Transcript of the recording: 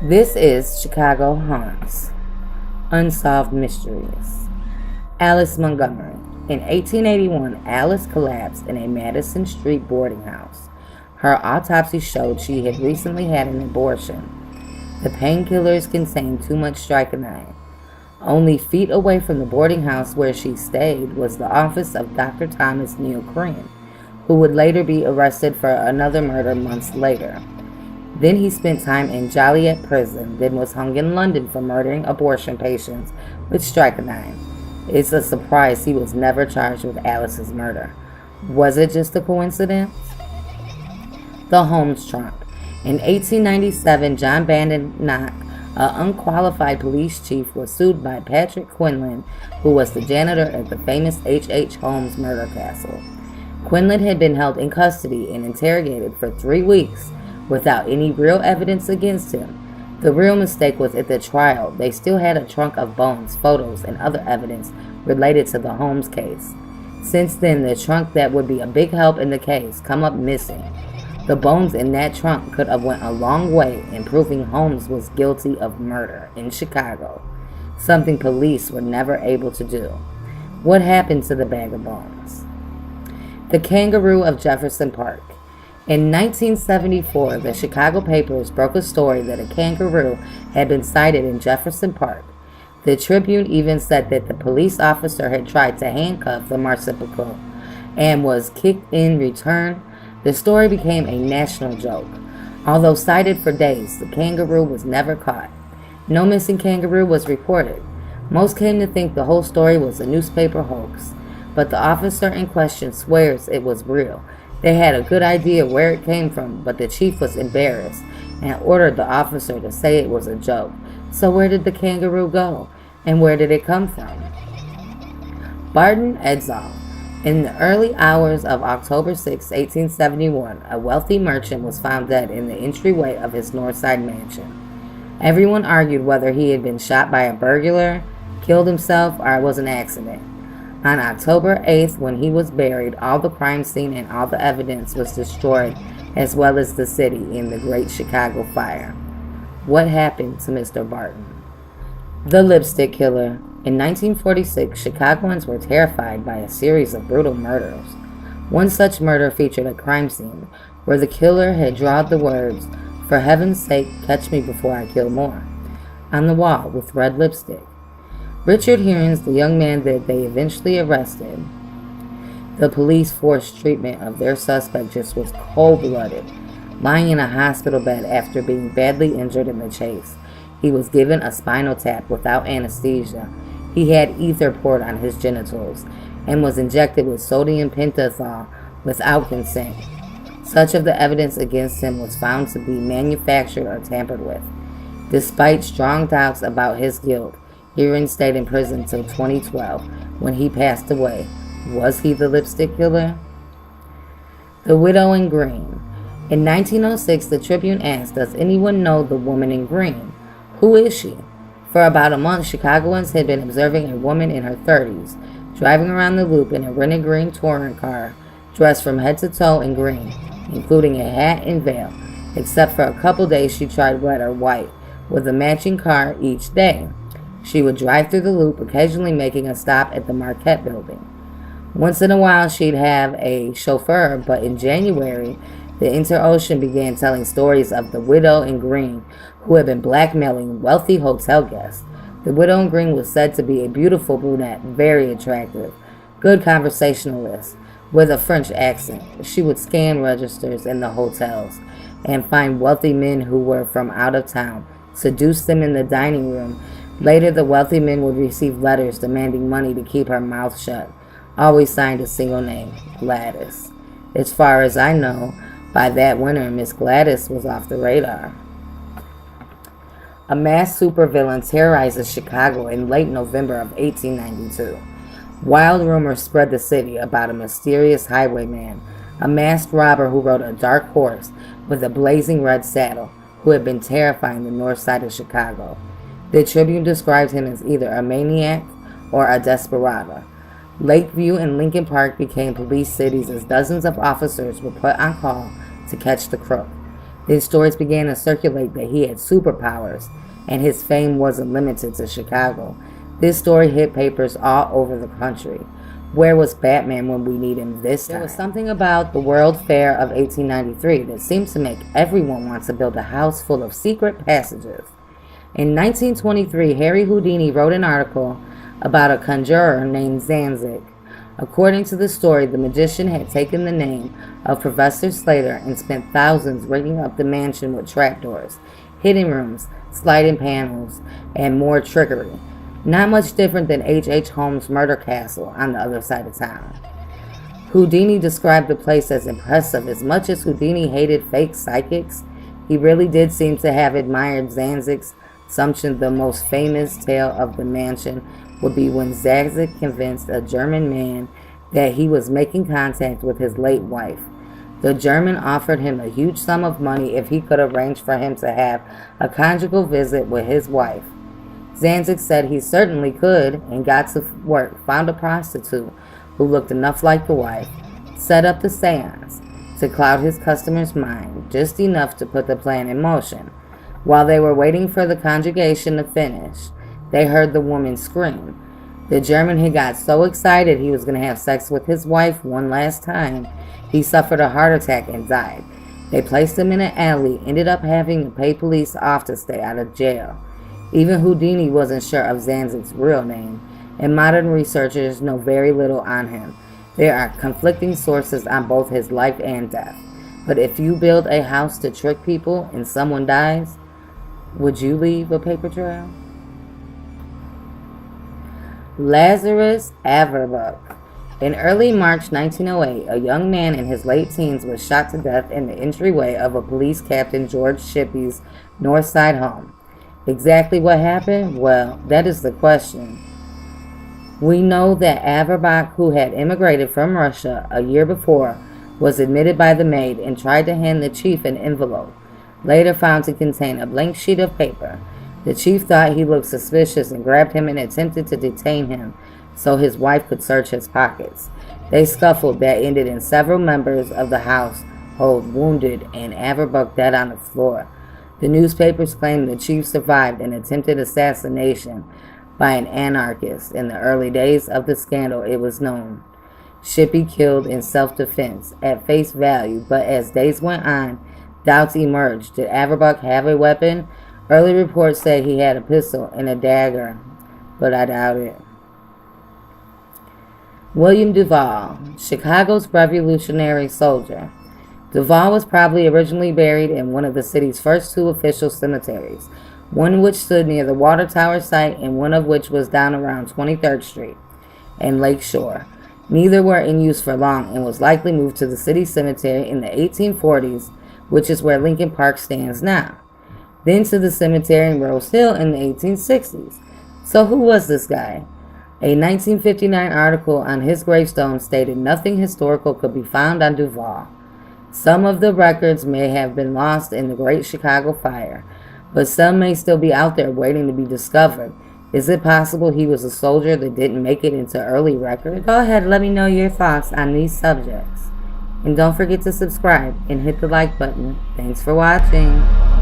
This is Chicago Haunts, Unsolved Mysteries. Alice Montgomery. In 1881, Alice collapsed in a Madison Street boarding house. Her autopsy showed she had recently had an abortion. The painkillers contained too much strychnine. Only feet away from the boarding house where she stayed was the office of Dr. Thomas Neal Crane, who would later be arrested for another murder months later. Then he spent time in Joliet prison, then was hung in London for murdering abortion patients with strychnine. It's a surprise he was never charged with Alice's murder. Was it just a coincidence? The Holmes trunk. In 1897, John Badenoch, an unqualified police chief, was sued by Patrick Quinlan, who was the janitor at the famous H.H. Holmes murder castle. Quinlan had been held in custody and interrogated for 3 weeks without any real evidence against him. The real mistake was at the trial. They still had a trunk of bones, photos, and other evidence related to the Holmes case. Since then, the trunk that would be a big help in the case come up missing. The bones in that trunk could have went a long way in proving Holmes was guilty of murder in Chicago, something police were never able to do. What happened to the bag of bones? The kangaroo of Jefferson Park. In 1974, the Chicago papers broke a story that a kangaroo had been sighted in Jefferson Park. The Tribune even said that the police officer had tried to handcuff the marsupial and was kicked in return. The story became a national joke. Although cited for days, the kangaroo was never caught. No missing kangaroo was reported. Most came to think the whole story was a newspaper hoax, but the officer in question swears it was real. They had a good idea where it came from, but the chief was embarrassed and ordered the officer to say it was a joke. So where did the kangaroo go? And where did it come from? Barton Edzall. In the early hours of October 6, 1871, a wealthy merchant was found dead in the entryway of his Northside mansion. Everyone argued whether he had been shot by a burglar, killed himself, or it was an accident. On October 8th, when he was buried, all the crime scene and all the evidence was destroyed, as well as the city in the Great Chicago Fire. What happened to Mr. Barton? The Lipstick Killer. In 1946, Chicagoans were terrified by a series of brutal murders. One such murder featured a crime scene where the killer had drawn the words, "For heaven's sake, catch me before I kill more," on the wall with red lipstick. Richard Hearns, the young man that they eventually arrested, the police forced treatment of their suspect just was cold-blooded. Lying in a hospital bed after being badly injured in the chase, he was given a spinal tap without anesthesia. He had ether poured on his genitals and was injected with sodium pentothal without consent. Such of the evidence against him was found to be manufactured or tampered with. Despite strong doubts about his guilt, Hearns stayed in prison until 2012, when he passed away. Was he the lipstick killer? The Widow in Green. In 1906, the Tribune asked, "Does anyone know the woman in green? Who is she?" For about a month, Chicagoans had been observing a woman in her 30s, driving around the Loop in a rented green touring car, dressed from head to toe in green, including a hat and veil, except for a couple days she tried red or white, with a matching car each day. She would drive through the Loop, occasionally making a stop at the Marquette building. Once in a while, she'd have a chauffeur, but in January, the Inter-Ocean began telling stories of the Widow in Green, who had been blackmailing wealthy hotel guests. The Widow in Green was said to be a beautiful brunette, very attractive, good conversationalist, with a French accent. She would scan registers in the hotels and find wealthy men who were from out of town, seduce them in the dining room. Later, the wealthy men would receive letters demanding money to keep her mouth shut, always signed a single name, Gladys. As far as I know, by that winter, Miss Gladys was off the radar. A masked supervillain terrorizes Chicago in late November of 1892. Wild rumors spread the city about a mysterious highwayman, a masked robber who rode a dark horse with a blazing red saddle, who had been terrifying the north side of Chicago. The Tribune described him as either a maniac or a desperado. Lakeview and Lincoln Park became police cities as dozens of officers were put on call to catch the crook. Then stories began to circulate that he had superpowers, and his fame wasn't limited to Chicago. This story hit papers all over the country. Where was Batman when we need him this time? There was something about the World Fair of 1893 that seemed to make everyone want to build a house full of secret passages. In 1923, Harry Houdini wrote an article about a conjurer named Zanzic. According to the story, the magician had taken the name of Professor Slater and spent thousands rigging up the mansion with trapdoors, hidden rooms, sliding panels, and more trickery. Not much different than H.H. Holmes' murder castle on the other side of town. Houdini described the place as impressive. As much as Houdini hated fake psychics, he really did seem to have admired Zanzic's assumption. The most famous tale of the mansion would be when Zanzic convinced a German man that he was making contact with his late wife. The German offered him a huge sum of money if he could arrange for him to have a conjugal visit with his wife. Zanzic said he certainly could and got to work, found a prostitute who looked enough like the wife, set up the seance to cloud his customer's mind, just enough to put the plan in motion. While they were waiting for the conjugation to finish, they heard the woman scream. The German had got so excited he was going to have sex with his wife one last time, he suffered a heart attack and died. They placed him in an alley, ended up having to pay police off to stay out of jail. Even Houdini wasn't sure of Zanzic's real name, and modern researchers know very little on him. There are conflicting sources on both his life and death. But if you build a house to trick people and someone dies, would you leave a paper trail? Lazarus Averbach. In early March 1908, a young man in his late teens was shot to death in the entryway of a police captain George Shippey's North Side home. Exactly what happened? Well, that is the question. We know that Averbach, who had immigrated from Russia a year before, was admitted by the maid and tried to hand the chief an envelope, later found to contain a blank sheet of paper. The chief thought he looked suspicious and grabbed him and attempted to detain him so his wife could search his pockets. They scuffled that ended in several members of the household wounded and Averbach dead on the floor. The newspapers claimed the chief survived an attempted assassination by an anarchist. In the early days of the scandal, it was known Shippey killed in self-defense at face value, but as days went on, doubts emerged. Did Averbach have a weapon? Early reports said he had a pistol and a dagger, but I doubt it. William Duval, Chicago's revolutionary soldier. Duval was probably originally buried in one of the city's first two official cemeteries, one which stood near the Water Tower site and one of which was down around 23rd Street and Lake Shore. Neither were in use for long and was likely moved to the city cemetery in the 1840s, which is where Lincoln Park stands now, then to the cemetery in Rose Hill in the 1860s. So who was this guy? A 1959 article on his gravestone stated nothing historical could be found on Duval. Some of the records may have been lost in the Great Chicago Fire, but some may still be out there waiting to be discovered. Is it possible he was a soldier that didn't make it into early records? Go ahead and let me know your thoughts on these subjects. And don't forget to subscribe and hit the like button. Thanks for watching.